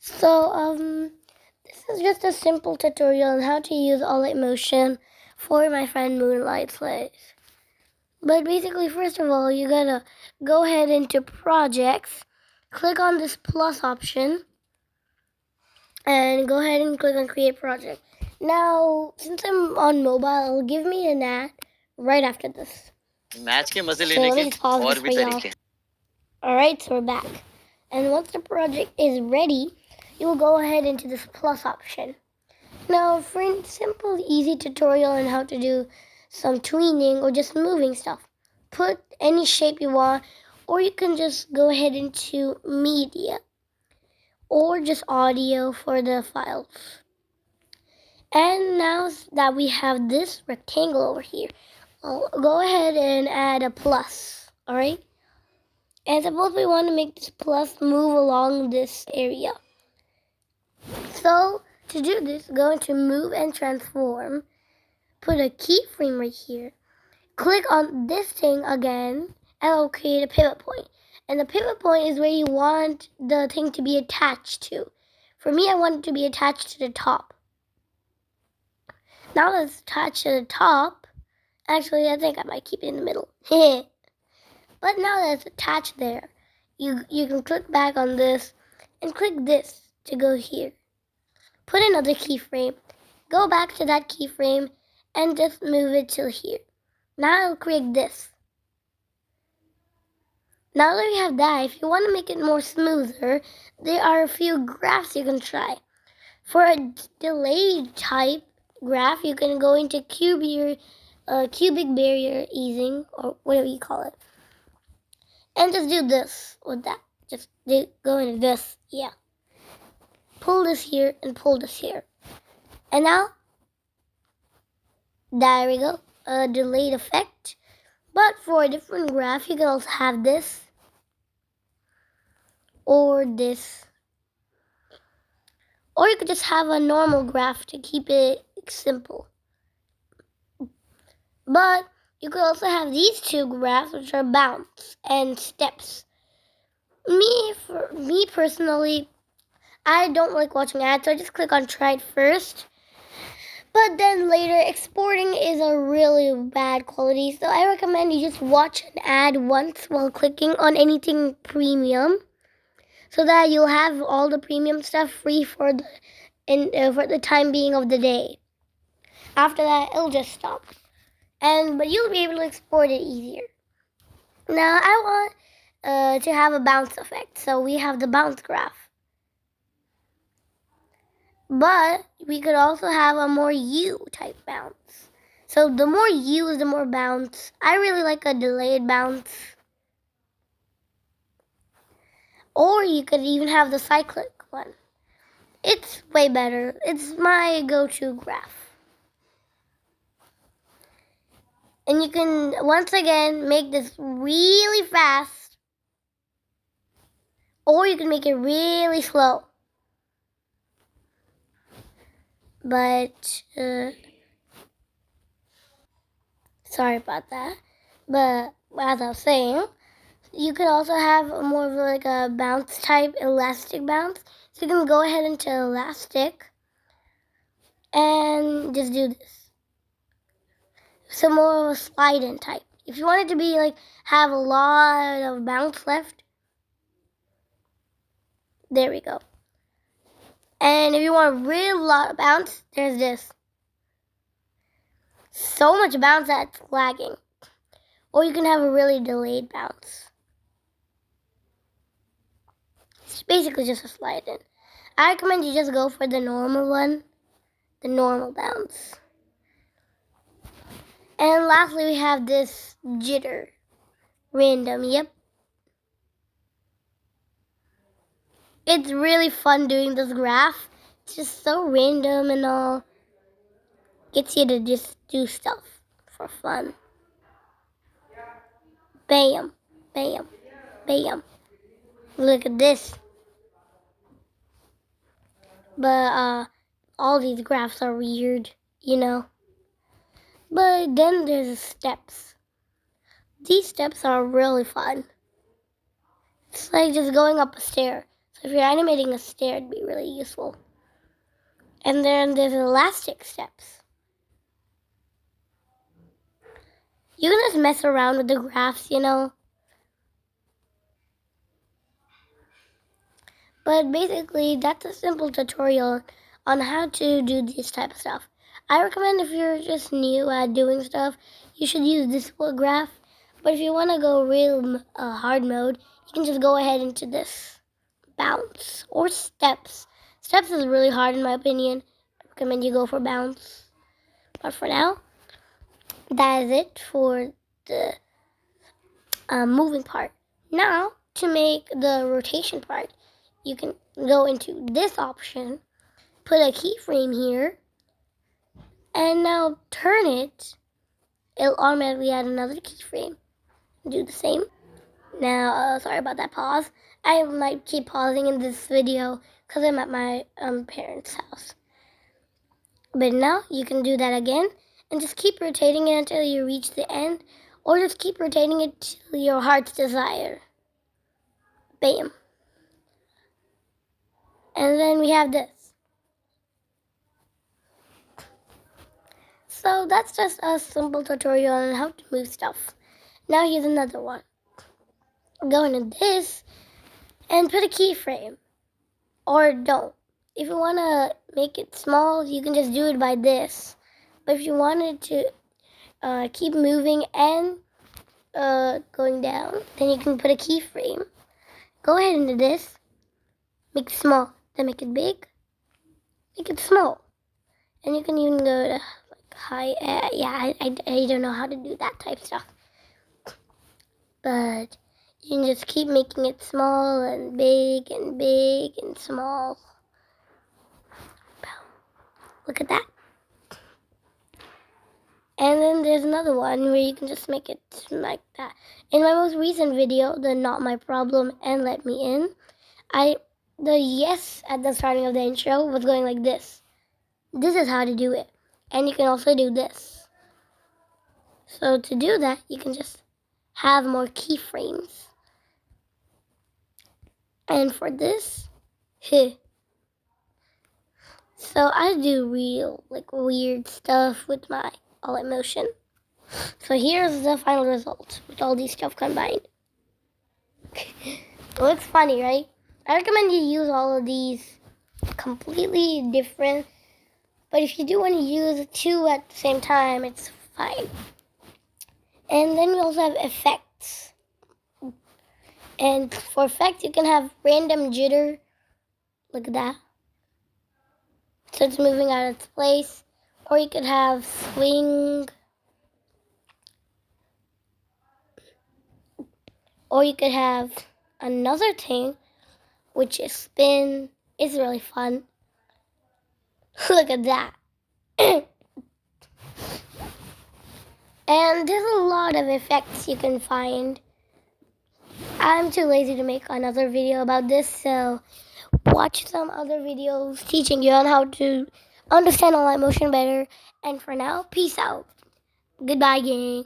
So, this is just a simple tutorial on how to use Alight Motion for my friend Moonlight Slays. But basically, first of all, you gotta go ahead into Projects, click on this plus option, and go ahead and click on Create Project. Now, since I'm on mobile, it'll give me an ad right after this. Match के मजे So लेने let me के just pause और this भी for y'all. तरीके हैं. Alright, so we're back. And once the project is ready, you will go ahead into this plus option. Now, for a simple, easy tutorial on how to do some tweening or just moving stuff, put any shape you want, or you can just go ahead into media or just audio for the files. And now that we have this rectangle over here, I'll go ahead and add a plus, alright? And suppose we want to make this plus move along this area. So, to do this, go into Move and Transform, put a keyframe right here, click on this thing again, and it'll create a pivot point. And the pivot point is where you want the thing to be attached to. For me, I want it to be attached to the top. Now that it's attached to the top, actually, I think I might keep it in the middle. But now that it's attached there, you can click back on this and click this to go here. Put another keyframe, go back to that keyframe, and just move it to here. Now it'll create this. Now that we have that, if you want to make it more smoother, there are a few graphs you can try. For a delayed type graph, you can go into cubic barrier easing, or whatever you call it. And just do this with that. Just go into this, yeah. Pull this here and pull this here. And now, there we go, a delayed effect. But for a different graph, you can also have this, or this. Or you could just have a normal graph to keep it simple. But you could also have these two graphs, which are bounce and steps. For me personally, I don't like watching ads, so I just click on try it first. But then later, exporting is a really bad quality, so I recommend you just watch an ad once while clicking on anything premium, so that you'll have all the premium stuff free for the time being of the day. After that, it'll just stop. But you'll be able to export it easier. Now, I want to have a bounce effect, so we have the bounce graph. But we could also have a more U-type bounce. So the more U is the more bounce. I really like a delayed bounce. Or you could even have the cyclic one. It's way better. It's my go-to graph. And you can, once again, make this really fast. Or you can make it really slow. But, sorry about that. But, as I was saying, you could also have more of like a bounce type, elastic bounce. So you can go ahead into elastic and just do this. So more of a slide-in type. If you want it to be like, have a lot of bounce left, there we go. And if you want a real lot of bounce, there's this. So much bounce that it's lagging. Or you can have a really delayed bounce. It's basically just a slide in. I recommend you just go for the normal one, the normal bounce. And lastly, we have this jitter. Random, yep. It's really fun doing this graph. It's just so random and all. Gets you to just do stuff for fun. Bam, bam, bam. Look at this. But all these graphs are weird, you know. But then there's the steps. These steps are really fun. It's like just going up a stair. So if you're animating a stair, it'd be really useful. And then there's elastic steps. You can just mess around with the graphs, you know. But basically, that's a simple tutorial on how to do this type of stuff. I recommend if you're just new at doing stuff, you should use this graph. But if you want to go real hard mode, you can just go ahead into this bounce or steps. Steps is really hard in my opinion. I recommend you go for bounce. But for now, that is it for the moving part. Now, to make the rotation part, you can go into this option, put a keyframe here, and now turn it. It'll automatically add another keyframe. Do the same. Now, sorry about that pause. I might keep pausing in this video because I'm at my parents' house. But now you can do that again and just keep rotating it until you reach the end, or just keep rotating it to your heart's desire. Bam. And then we have this. So that's just a simple tutorial on how to move stuff. Now here's another one. Go into this and put a keyframe, or don't. If you want to make it small, you can just do it by this. But if you wanted to keep moving and going down, then you can put a keyframe. Go ahead into this, make it small, then make it big, make it small. And you can even go to like high, I don't know how to do that type stuff. But you can just keep making it small and big and small. Look at that. And then there's another one where you can just make it like that. In my most recent video, the Not My Problem and Let Me In, the yes at the starting of the intro was going like this. This is how to do it. And you can also do this. So to do that, you can just have more keyframes. And for this, so I do real weird stuff with my Alight Motion. So here's the final result with all these stuff combined. It looks funny, right? I recommend you use all of these completely different, but if you do want to use two at the same time, it's fine. And then we also have effects. And for effects, you can have random jitter. Look at that. So it's moving out of its place. Or you could have swing. Or you could have another thing, which is spin. It's really fun. Look at that. And there's a lot of effects you can find. I'm too lazy to make another video about this, so watch some other videos teaching you on how to understand Alight Motion better. And for now, peace out. Goodbye, gang.